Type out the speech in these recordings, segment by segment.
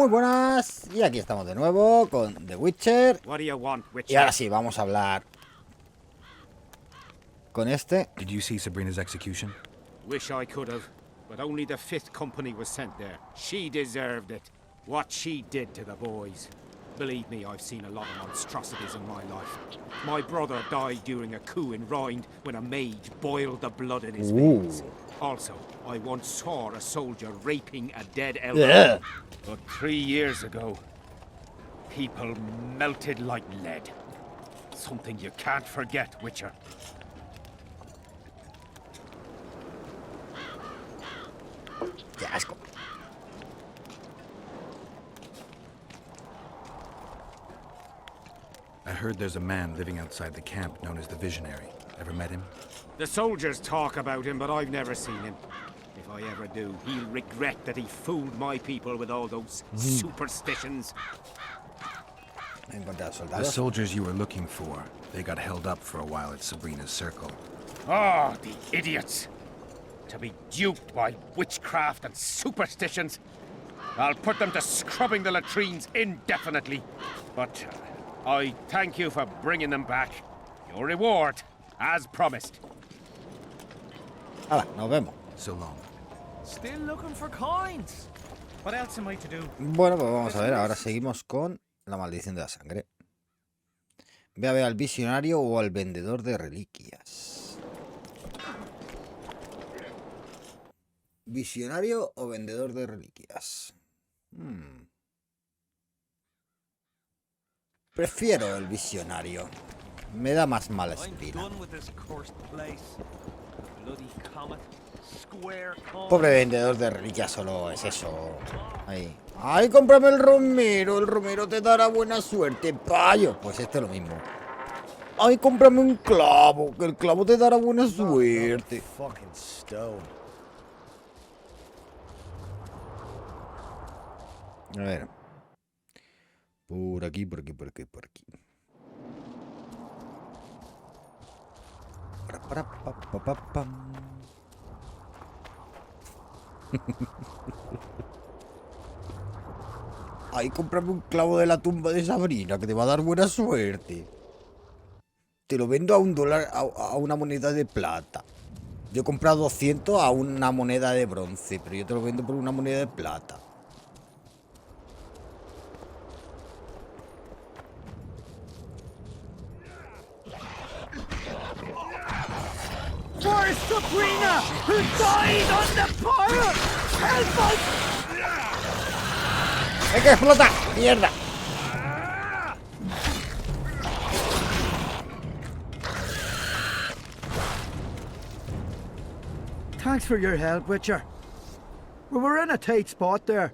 Muy buenas, y aquí estamos de nuevo con The Witcher. Y ahora sí, vamos a hablar con este. Did you see Sabrina's execution? Wish I could have, but only the 5th Company was sent there. She deserved it. What she did to the boys. Believe me, I've seen a lot of monstrosities in my life. My brother died during a coup in Rhind when a mage boiled the blood in his veins. Also, I once saw a soldier raping a dead elder. Yeah. But 3 years ago, people melted like lead. Something you can't forget, Witcher. Qué asco. I heard there's a man living outside the camp known as the Visionary. Ever met him? The soldiers talk about him, but I've never seen him. If I ever do, he'll regret that he fooled my people with all those superstitions. The soldiers you were looking for, they got held up for a while at Sabrina's circle. Oh, the idiots! To be duped by witchcraft and superstitions. I'll put them to scrubbing the latrines indefinitely. But I thank you for bringing them back. Your reward, as promised. Hala, nos vemos. So long. Still looking for coins. What else am I to do? Bueno, pues vamos a ver, ahora seguimos con la maldición de la sangre. Ve a ver al visionario o al vendedor de reliquias. ¿Visionario o vendedor de reliquias? Prefiero el visionario. Me da más mala espina. Pobre vendedor de reliquias, solo es eso. Ahí. ¡Ay, cómprame el romero! El romero te dará buena suerte, payo. Pues este es lo mismo. ¡Ay, cómprame un clavo! Que el clavo te dará buena suerte. A ver. Por aquí, por aquí, por aquí, por aquí. Ay, cómprame un clavo de la tumba de Sabrina, que te va a dar buena suerte. Te lo vendo a $1, a una moneda de plata. Yo he comprado 200 a una moneda de bronce, pero yo te lo vendo por una moneda de plata. Where's Sabrina, who died on the fire? Help us! ¡Es que explota! ¡Mierda! Thanks for your help, Witcher. We were in a tight spot there.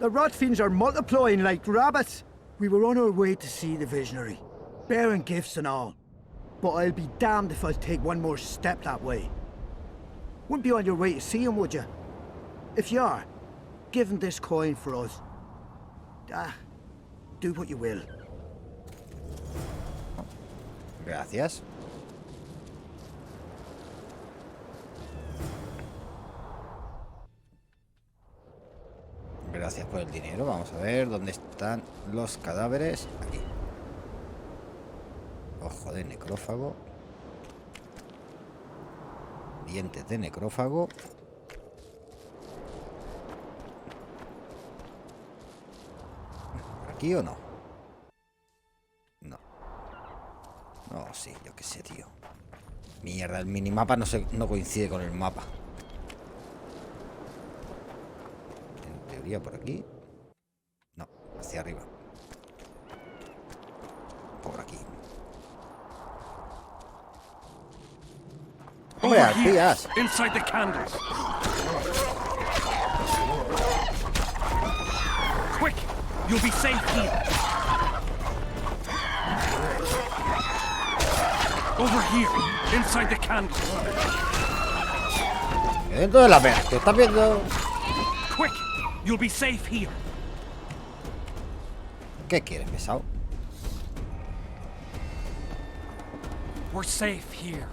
The rot fiends are multiplying like rabbits. We were on our way to see the Visionary, bearing gifts and all. But I'll be damned if I'll take one more step that way. Wouldn't be on your way to see him, would you? If you are, give him this coin for us. Do what you will. Gracias. Gracias por el dinero. Vamos a ver dónde están los cadáveres. Aquí. Ojo de necrófago. Dientes de necrófago. ¿Por aquí o no? No. No, sí, yo qué sé, tío. Mierda, el minimapa no coincide con el mapa. En teoría por aquí. No, hacia arriba. Por aquí. Hombre, arpías. Inside the candles. Quick, you'll be safe here. Over here, inside the candles. Dentro de la pena, ¿te estás viendo? Quick, you'll be safe here. ¿Qué quieres, pesado? We're safe here.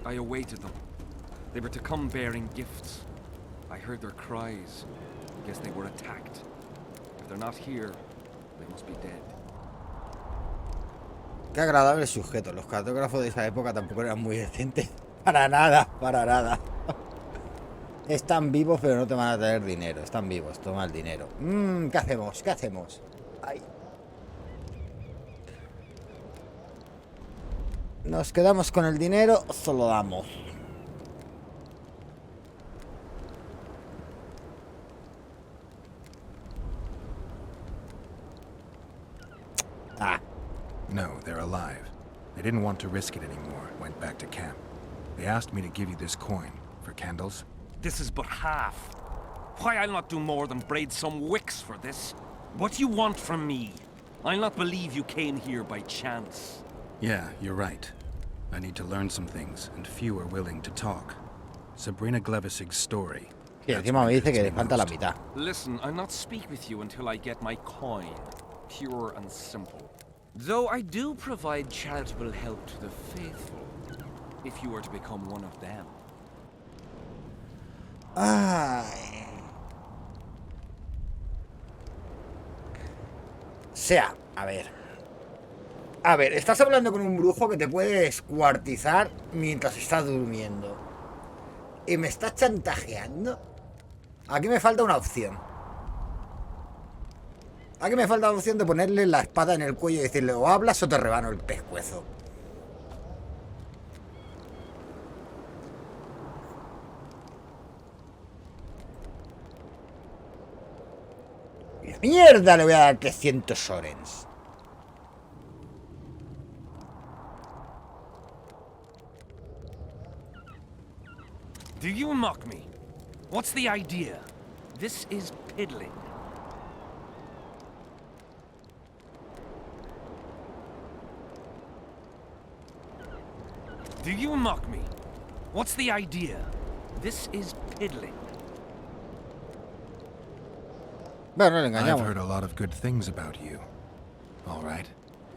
I awaited them. They were to come bearing gifts. I heard their cries. Guess they were attacked. If they're not here, they must be dead. Qué agradable sujeto. Los cartógrafos de esa época tampoco eran muy decentes. Para nada, para nada. Están vivos, pero no te van a traer dinero. Están vivos, toma el dinero. ¿Qué hacemos? ¿Qué hacemos? Ay. ¿Nos quedamos con el dinero o solo damos? Ah. No, they're alive. They didn't want to risk it anymore. Went back to camp. They asked me to give you this coin for candles. This is but half. Why, I'll not do more than braid some wicks for this. What you want from me? I'll not believe you came here by chance. Yeah, you're right. I need to learn some things, and few are willing to talk. Sabrina Glevisig's story. Sí, encima me dice que le falta la mitad. Listen, I'll not speak with you until I get my coin. Pure and simple. Though I do provide charitable help to the faithful, if you were to become one of them. Ay. O sea, a ver. A ver, estás hablando con un brujo que te puede descuartizar mientras estás durmiendo. Y me estás chantajeando. Aquí me falta una opción. Aquí me falta la opción de ponerle la espada en el cuello y decirle o hablas o te rebano el pescuezo. ¡Mierda! Le voy a dar 300 sorens. Do you mock me? What's the idea? This is piddling. Do you mock me? What's the idea? This is piddling. Bueno, no le I've engañamos. heard a lot of good things about you. All right,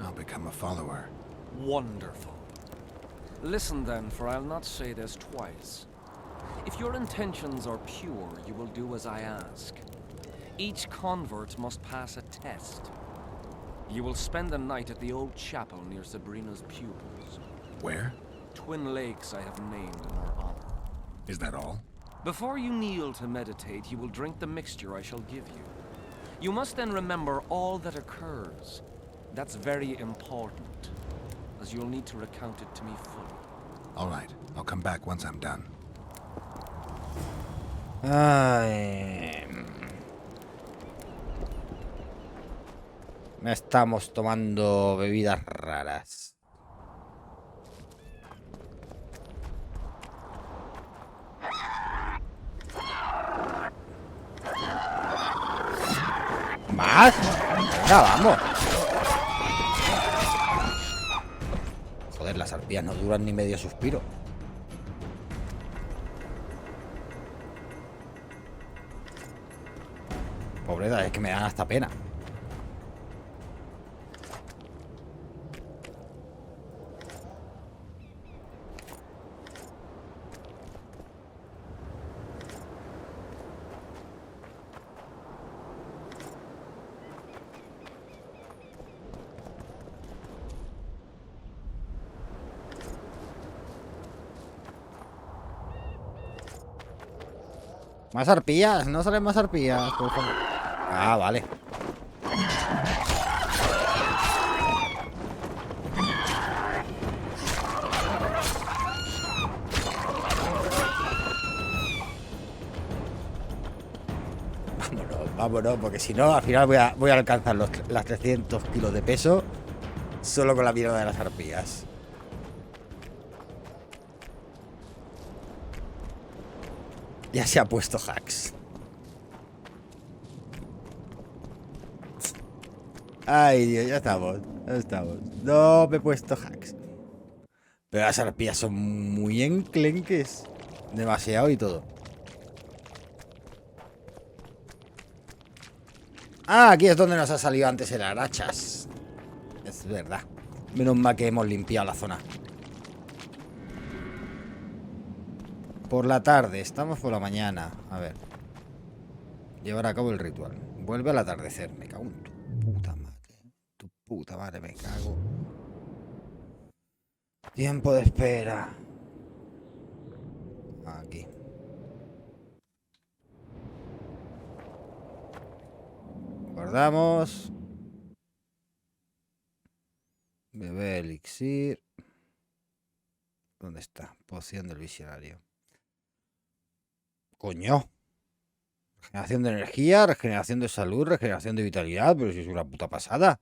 I'll become a follower. Wonderful. Listen then, for I'll not say this twice. If your intentions are pure, you will do as I ask. Each convert must pass a test. You will spend the night at the old chapel near Sabrina's pupils. Where? Twin lakes I have named in her honor. Is that all? Before you kneel to meditate, you will drink the mixture I shall give you. You must then remember all that occurs. That's very important, as you'll need to recount it to me fully. All right, I'll come back once I'm done. Ay. Estamos tomando bebidas raras. ¿Más? Ya vamos. Joder, las arpías no duran ni medio suspiro. Pobreza, es que me dan hasta pena. Más arpías, no salen más arpías, por favor. Ah, vale. Vámonos, vámonos, porque si no, al final voy a alcanzar las 300 kilos de peso solo con la mierda de las arpías. Ya se ha puesto hacks. Ay, Dios, ya estamos. Ya estamos. No me he puesto hacks. Pero las arpías son muy enclenques. Demasiado y todo. Ah, aquí es donde nos ha salido antes el arachas. Es verdad. Menos mal que hemos limpiado la zona. Por la tarde, estamos por la mañana. A ver. Llevar a cabo el ritual. Vuelve al atardecer. Me cago en tu puta madre. Tu puta madre, me cago. Tiempo de espera. Aquí. Guardamos. Bebé elixir. ¿Dónde está? Poción del visionario. Coño. Regeneración de energía, regeneración de salud, regeneración de vitalidad. Pero si es una puta pasada.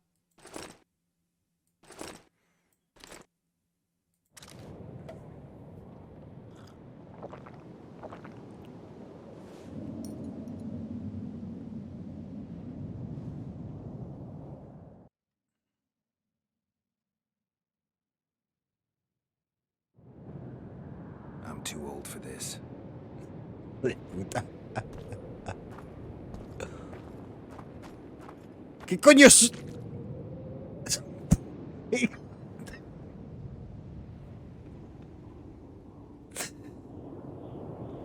I'm too old for this. De puta. ¿Qué coño es?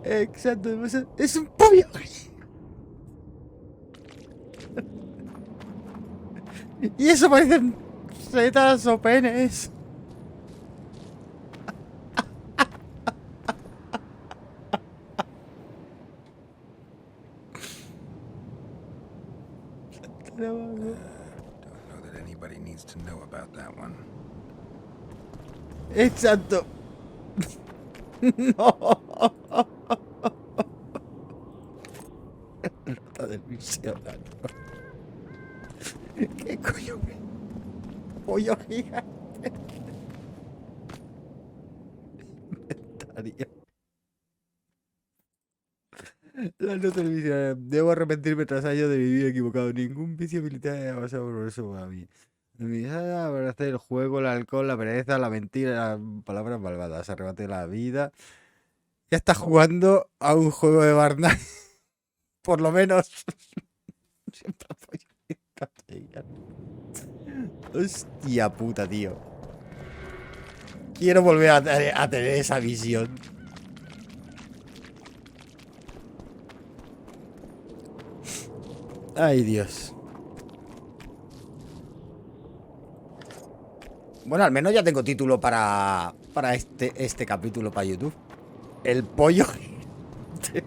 Exacto, es un pollo. Y eso parecen setas o penes. Don't know that anybody needs to know about that one. Exacto. No. Nota del visionario. ¿Qué coño? Pollo gigante. Inventario. La nota del visionario. Debo arrepentirme tras años de vivir equivocado. Ningún vicio militar ha pasado por eso para mí. Mi abrace el juego, el alcohol, la pereza, la mentira, las palabras malvadas, arrebate la vida. Ya está jugando a un juego de Barna. Por lo menos. Siempre apoyo. Hostia puta, tío. Quiero volver a tener esa visión. Ay, Dios. Bueno, al menos ya tengo título para este capítulo para YouTube. El pollo gigante.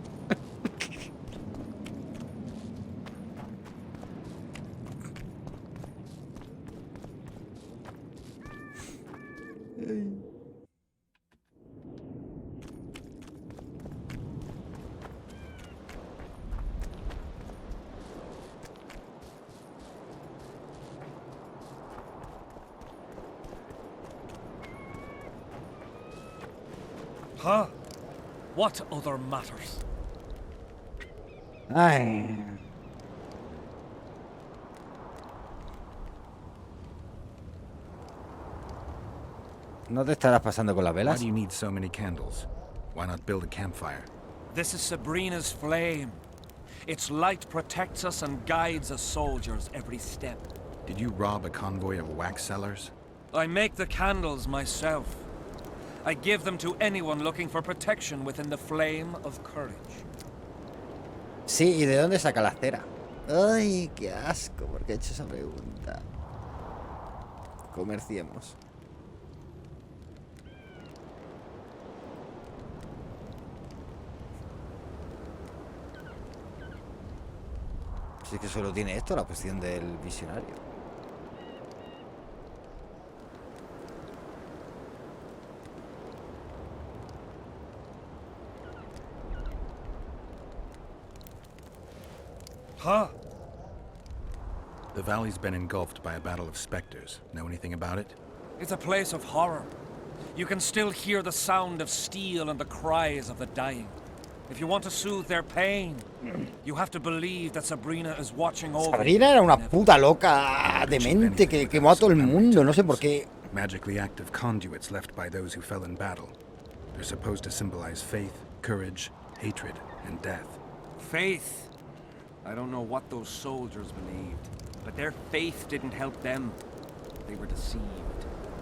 Huh? What other matters? Ay. ¿No te estarás pasando con las Why velas? do you need so many candles? Why not build a campfire? This is Sabrina's flame. Its light protects us and guides us soldiers every step. Did you rob a convoy of wax sellers? I make the candles myself. I give them to anyone looking for protection within the flame of courage. Sí, ¿y de dónde saca la cera? Ay, qué asco, porque he hecho esa pregunta. Comerciemos. Si es que solo tiene esto, la cuestión del visionario. Huh? The valley's been engulfed by a battle of specters. Know anything about it? It's a place of horror. You can still hear the sound of steel and the cries of the dying. If you want to soothe their pain, you have to believe that Sabrina is watching over. Sabrina era una puta loca demente que quemó a todo el mundo, no sé por qué. Magically active conduits left by those who fell in battle. They're supposed to symbolize faith, courage, hatred, and death. Faith. I don't know what those soldiers believed, but their faith didn't help them. They were deceived.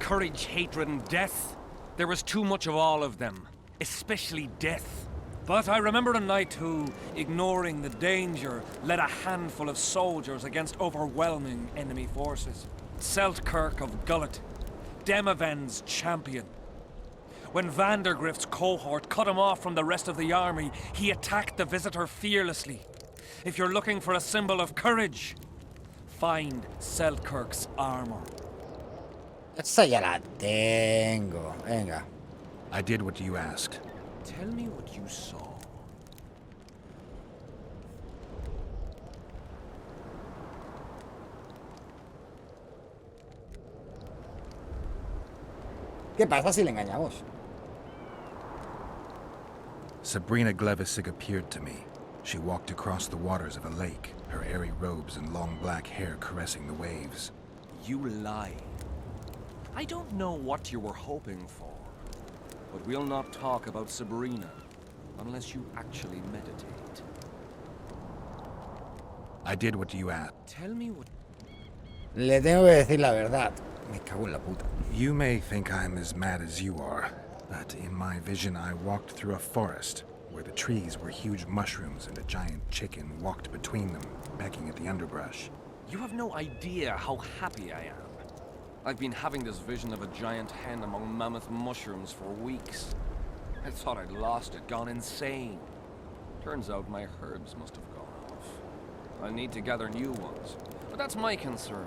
Courage, hatred, and death. There was too much of all of them, especially death. But I remember a knight who, ignoring the danger, led a handful of soldiers against overwhelming enemy forces. Seltkirk of Gullet, Demaven's champion. When Vandergrift's cohort cut him off from the rest of the army, he attacked the visitor fearlessly. If you're looking for a symbol of courage, find Seltkirk's armor. Esa ya la tengo. Venga. I did what you asked. Tell me what you saw. ¿Qué pasa si le engañamos? Sabrina Glevissig appeared to me. She walked across the waters of a lake, her airy robes and long black hair caressing the waves. You lie. I don't know what you were hoping for, but we'll not talk about Sabrina unless you actually meditate. I did what you asked. Tell me what... Le tengo que decir la verdad. Me cago en la puta. You may think I'm as mad as you are, but in my vision I walked through a forest where the trees were huge mushrooms and a giant chicken walked between them, pecking at the underbrush. You have no idea how happy I am. I've been having this vision of a giant hen among mammoth mushrooms for weeks. I thought I'd lost it, gone insane. Turns out my herbs must have gone off. I need to gather new ones, but that's my concern.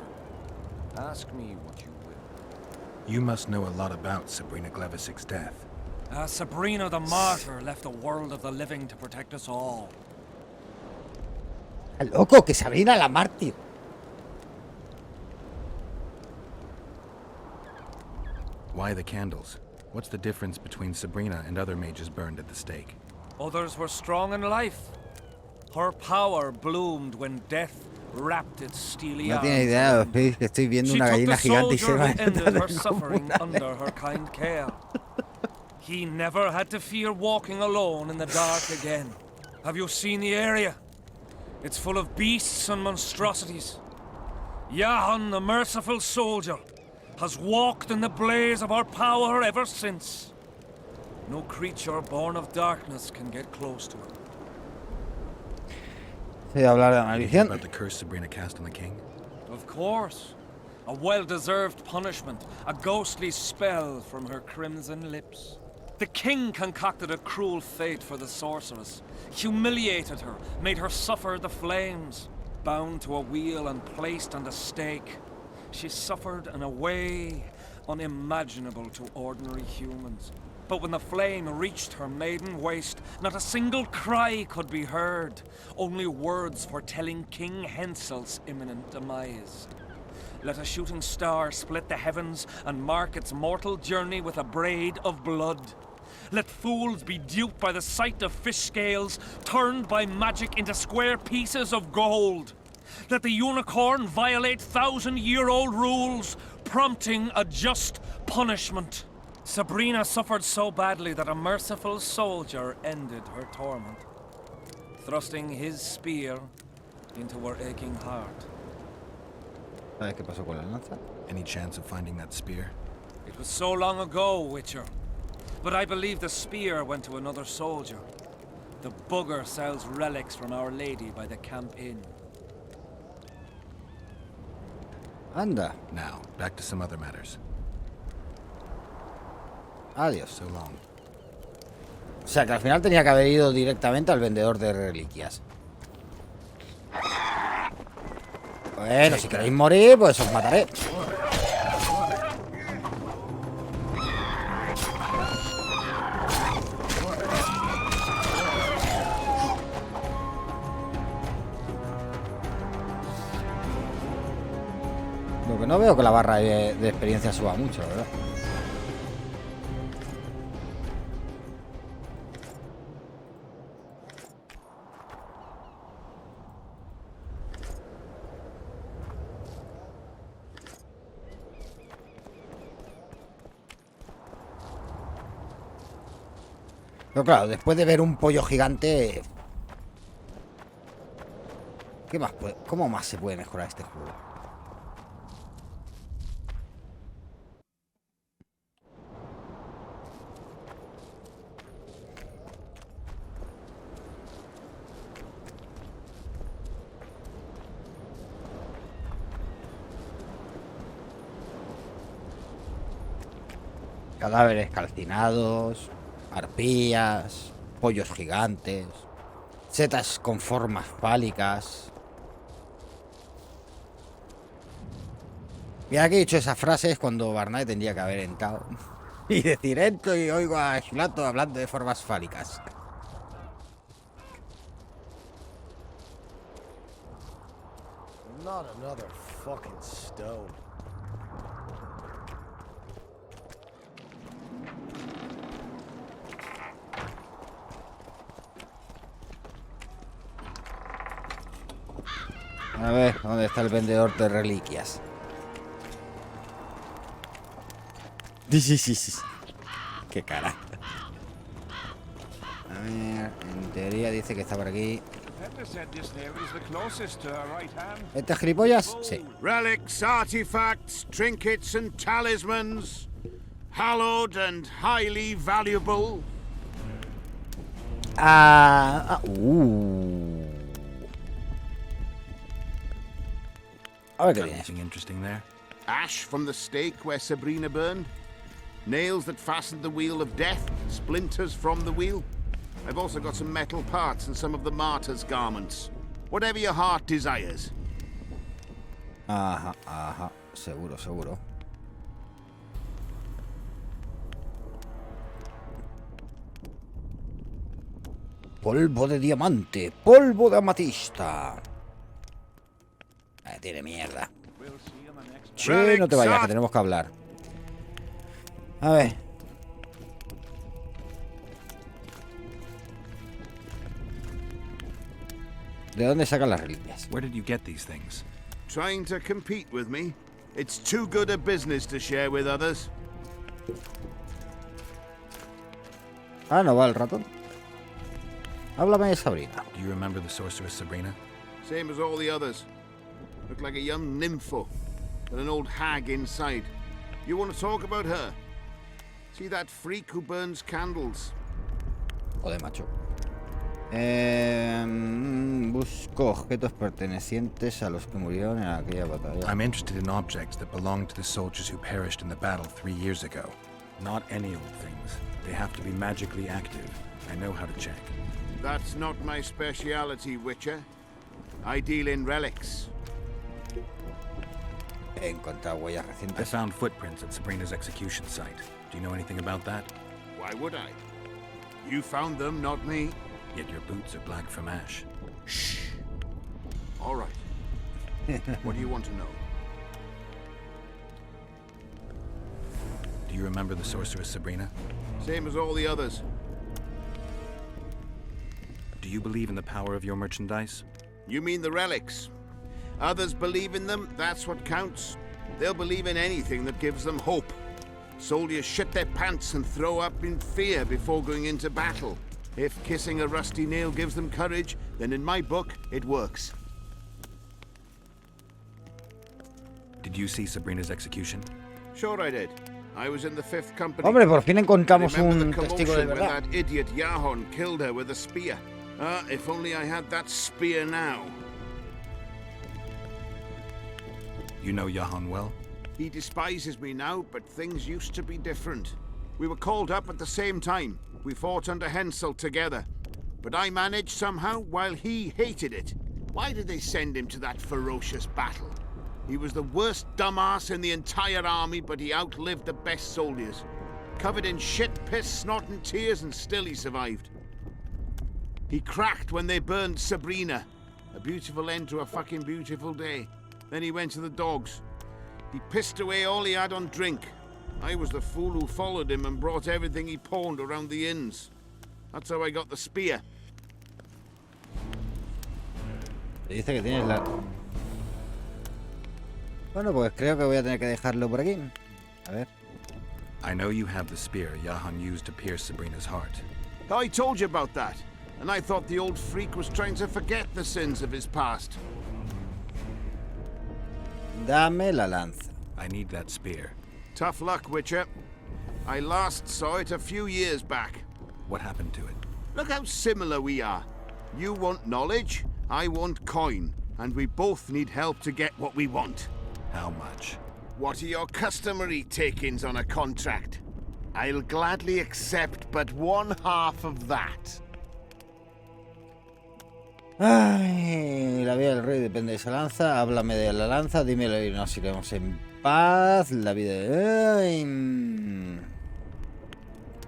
Ask me what you will. You must know a lot about Sabrina Glevissig's death. Sabrina the Martyr left the world of the living to protect us all. Loco, que Sabrina la mártir. Why the candles? What's the difference between Sabrina and other mages burned at the stake? Others were strong in life. Her power bloomed when death wrapped its steely No arms. tiene idea, es que estoy viendo una gallina gigante y se va a ended her suffering under her kind care. He never had to fear walking alone in the dark again. Have you seen the area? It's full of beasts and monstrosities. Jahan, the merciful soldier, has walked in the blaze of our power ever since. No creature born of darkness can get close to him. Sí, hablar de Did you hear maldición. about the curse Sabrina cast on the king? Of course. A well-deserved punishment, a ghostly spell from her crimson lips. The king concocted a cruel fate for the sorceress, humiliated her, made her suffer the flames. Bound to a wheel and placed on the stake, she suffered in a way unimaginable to ordinary humans. But when the flame reached her maiden waist, not a single cry could be heard, only words foretelling King Henselt's imminent demise. Let a shooting star split the heavens and mark its mortal journey with a braid of blood. Let fools be duped by the sight of fish scales, turned by magic into square pieces of gold. Let the unicorn violate 1,000-year-old rules, prompting a just punishment. Sabrina suffered so badly that a merciful soldier ended her torment, thrusting his spear into her aching heart. ¿Sabes qué pasó con la lanza? Any chance of finding that spear? It was so long ago, Witcher, but I believe the spear went to another soldier. The bugger sells relics from Our Lady by the Camp Inn. Anda. Now, back to some other matters. Adiós. So long. O sea que al final tenía que haber ido directamente al vendedor de reliquias. Bueno, si queréis morir, pues os mataré. Lo que no veo que la barra de experiencia suba mucho, ¿verdad? Pero claro, después de ver un pollo gigante... ¿Qué más puede, ¿Cómo más se puede mejorar este juego? Cadáveres calcinados, arpías, pollos gigantes, setas con formas fálicas. Mira que he dicho esas frases cuando Barnaby tendría que haber entrado y decir esto y oigo a Gilato hablando de formas fálicas. Not another fucking stone. A ver, ¿dónde está el vendedor de reliquias? Sí. Qué cara. A ver, en teoría dice que está por aquí. ¿Este es gilipollas? Sí. Relics, artifacts, trinkets and talismans, hallowed and highly valuable. A ver qué tiene. Anything interesting there? Ash from the stake where Sabrina burned. Nails that fastened the wheel of death. Splinters from the wheel. I've also got some metal parts and some of the martyr's garments. Whatever your heart desires. Ajá. Seguro. Polvo de diamante, polvo de amatista. Tiene mierda. Che, no te vayas, que tenemos que hablar. A ver. ¿De dónde sacan las reliquias? Where did you get these things? Trying to compete with me? It's too good a business to share with others. Ah, no va el ratón. Háblame de Sabrina. Do you remember the sorceress Sabrina? Same as all the others. Looked like a young nympho, with an old hag inside. You want to talk about her? See that freak who burns candles? Joder, macho. Busco objetos pertenecientes a los que murieron en aquella batalla. I'm interested in objects that belong to the soldiers who perished in the battle 3 years ago. Not any old things. They have to be magically active. I know how to check. That's not my speciality, Witcher. I deal in relics. He encontrado huellas I recientes. found footprints at Sabrina's execution site. Do you know anything about that? Why would I? You found them, not me. Yet your boots are black from ash. Shh. All right. What do you want to know? Do you remember the sorceress Sabrina? Same as all the others. Do you believe in the power of your merchandise? You mean the relics? Others believe in them, that's what counts. They'll believe in anything that gives them hope. Soldiers shit their pants and throw up in fear before going into battle. If kissing a rusty nail gives them courage, then in my book, it works. Did you see Sabrina's execution? Sure I did. I was in the 5th Company. Hombre, por fin encontramos Remember un the testigo de commotion when verdad. that idiot Yahon killed her with a spear? Ah, if only I had that spear now. You know Jahan well? He despises me now, but things used to be different. We were called up at the same time. We fought under Henselt together. But I managed somehow while he hated it. Why did they send him to that ferocious battle? He was the worst dumbass in the entire army, but he outlived the best soldiers. Covered in shit, piss, snot and tears, and still he survived. He cracked when they burned Sabrina. A beautiful end to a fucking beautiful day. Then he went to the dogs. He pissed away all he had on drink. I was the fool who followed him and brought everything he pawned around the inns. That's how I got the spear. Dice que tienes la... Bueno, pues creo que voy a tener que dejarlo por aquí. A ver. I know you have the spear Jahan used to pierce Sabrina's heart. I told you about that. And I thought the old freak was trying to forget the sins of his past. Dame la lanza. I need that spear. Tough luck, Witcher. I last saw it a few years back. What happened to it? Look how similar we are. You want knowledge, I want coin. And we both need help to get what we want. How much? What are your customary takings on a contract? I'll gladly accept but one half of that. Ay, la vida del rey depende de esa lanza. Háblame de la lanza, dímelo y nos iremos en paz. La vida de... Ay.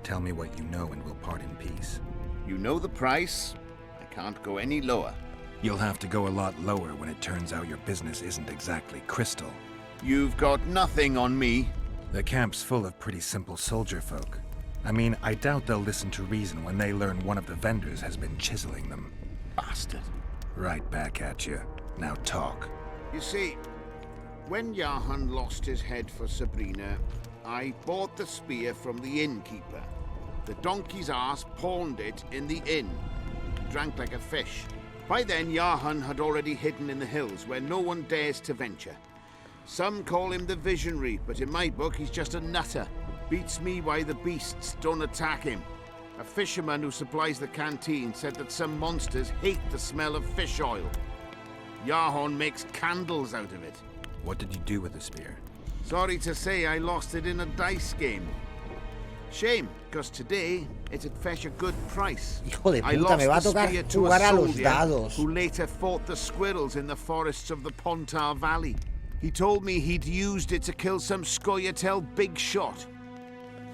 Tell me what you know and we'll part in peace. You know the price? I can't go any lower. You'll have to go a lot lower when it turns out your business isn't exactly crystal. You've got nothing on me. The camp's full of pretty simple soldier folk. I mean, I doubt they'll listen to reason when they learn one of the vendors has been chiseling them. Bastard. Right back at you. Now talk. You see, when Jahan lost his head for Sabrina, I bought the spear from the innkeeper. The donkey's ass pawned it in the inn. Drank like a fish. By then, Jahan had already hidden in the hills, where no one dares to venture. Some call him the Visionary, but in my book, he's just a nutter. Beats me why the beasts don't attack him. A fisherman who supplies the canteen said that some monsters hate the smell of fish oil. Jahan makes candles out of it. What did you do with the spear? Sorry to say, I lost it in a dice game. Shame, because today it'd fetch a good price. Hijo de I puta, me va a lost the tocar spear to jugar a a los soldier dados. who later fought the squirrels in the forests of the Pontar Valley. He told me he'd used it to kill some Scoia'tael big shot.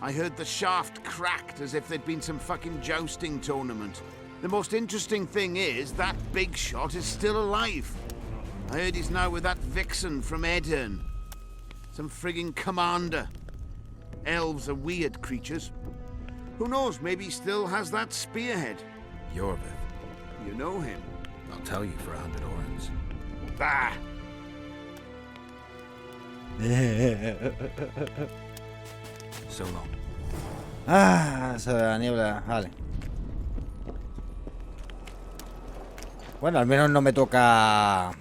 I heard the shaft cracked as if there'd been some fucking jousting tournament. The most interesting thing is that big shot is still alive. I heard he's now with that vixen from Edirn. Some frigging commander. Elves are weird creatures. Who knows, maybe he still has that spearhead. Yorvith. You know him. I'll tell you for 100 orens. Bah! So long. Ah, sobre la niebla, vale. Bueno, al menos no me toca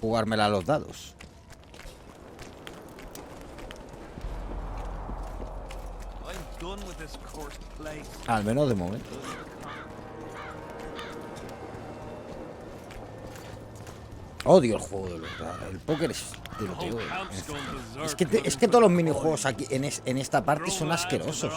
jugármela a los dados. Al menos de momento. Odio el juego de los dados. El póker es de lo peor. Es que todos los minijuegos aquí en esta parte son asquerosos.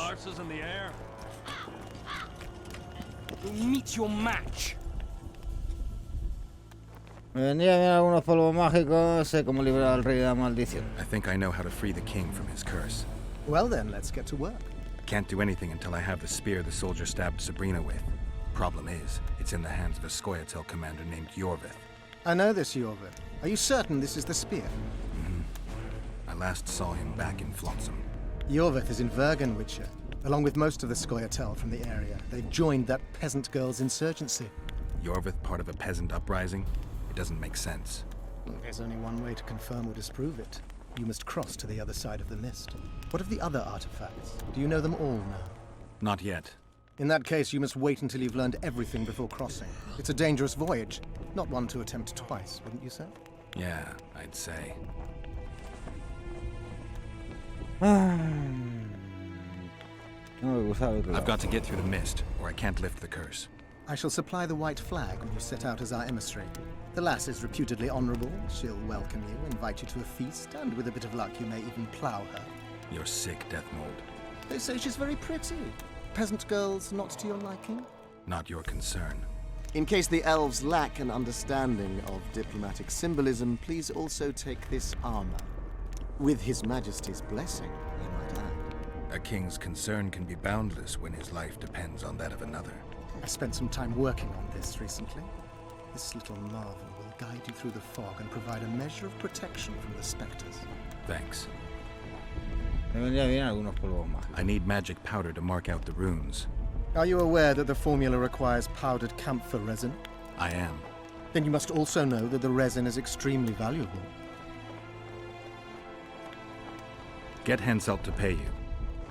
Me vendría bien algunos polvos mágicos. Sé cómo liberar al rey de la maldición. I think I know how to free the king from his curse. Well then, let's get to work. Can't do anything until I have the spear the soldier stabbed Sabrina with. Problem is, it's in the hands of a Scoia'tael commander named Yorvith. I know this, Yorvith. Are you certain this is the spear? I last saw him back in Flotsam. Yorvith is in Vergen, Witcher, along with most of the Scoia'tael from the area. They've joined that peasant girl's insurgency. Yorvith part of a peasant uprising? It doesn't make sense. Well, there's only one way to confirm or disprove it. You must cross to the other side of the mist. What of the other artifacts? Do you know them all now? Not yet. In that case, you must wait until you've learned everything before crossing. It's a dangerous voyage, not one to attempt twice, wouldn't you say? Yeah, I'd say. I've got to get through the mist, or I can't lift the curse. I shall supply the white flag when you set out as our emissary. The lass is reputedly honorable. She'll welcome you, invite you to a feast, and with a bit of luck you may even plough her. You're sick, Death Mold. They say she's very pretty. Peasant girls not to your liking? Not your concern. In case the elves lack an understanding of diplomatic symbolism, please also take this armor. With His Majesty's blessing, I might add. A king's concern can be boundless when his life depends on that of another. I spent some time working on this recently. This little marvel will guide you through the fog and provide a measure of protection from the specters. Thanks. Me vendría bien algunos polvos mágicos. I need magic powder to mark out the runes. Are you aware that the formula requires powdered camphor resin? I am. Then you must also know that the resin is extremely valuable. Get Henselt to pay you.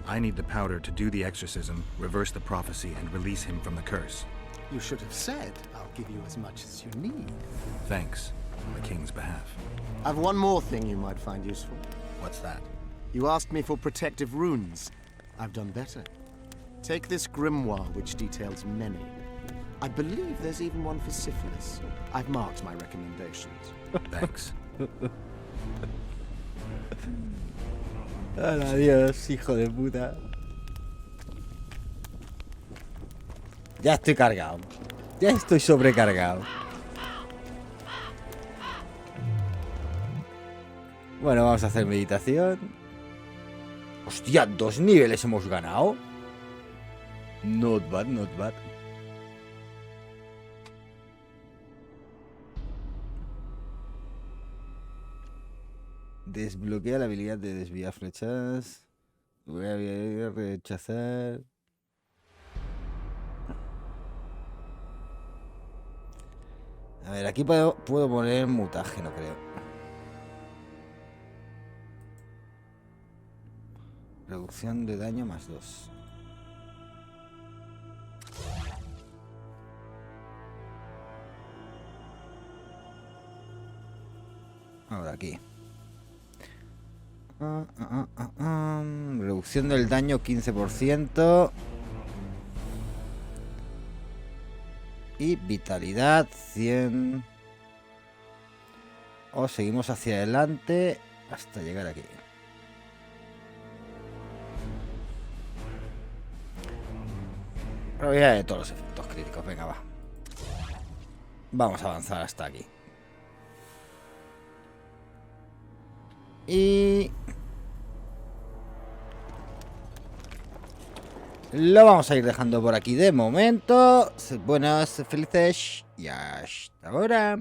I need the powder to do the exorcism, reverse the prophecy, and release him from the curse. You should have said, I'll give you as much as you need. Thanks, on the king's behalf. I've one more thing you might find useful. What's that? You asked me for protective runes. I've done better. Take this grimoire, which details many. I believe there's even one for syphilis. I've marked my recommendations. Thanks. Adiós, hijo de puta. Ya estoy cargado. Ya estoy sobrecargado. Bueno, vamos a hacer meditación. Hostia, 2 niveles hemos ganado. Not bad, not bad. Desbloquea la habilidad de desviar flechas. Voy a rechazar. A ver, aquí puedo poner mutaje, no creo. Reducción de daño más 2. Ahora aquí. Reducción del daño 15%. Y vitalidad 100. O seguimos hacia adelante hasta llegar aquí. Probabilidad de todos los efectos críticos. Venga, va. Vamos a avanzar hasta aquí. Y lo vamos a ir dejando por aquí de momento. Sed buenos, sed felices y hasta ahora.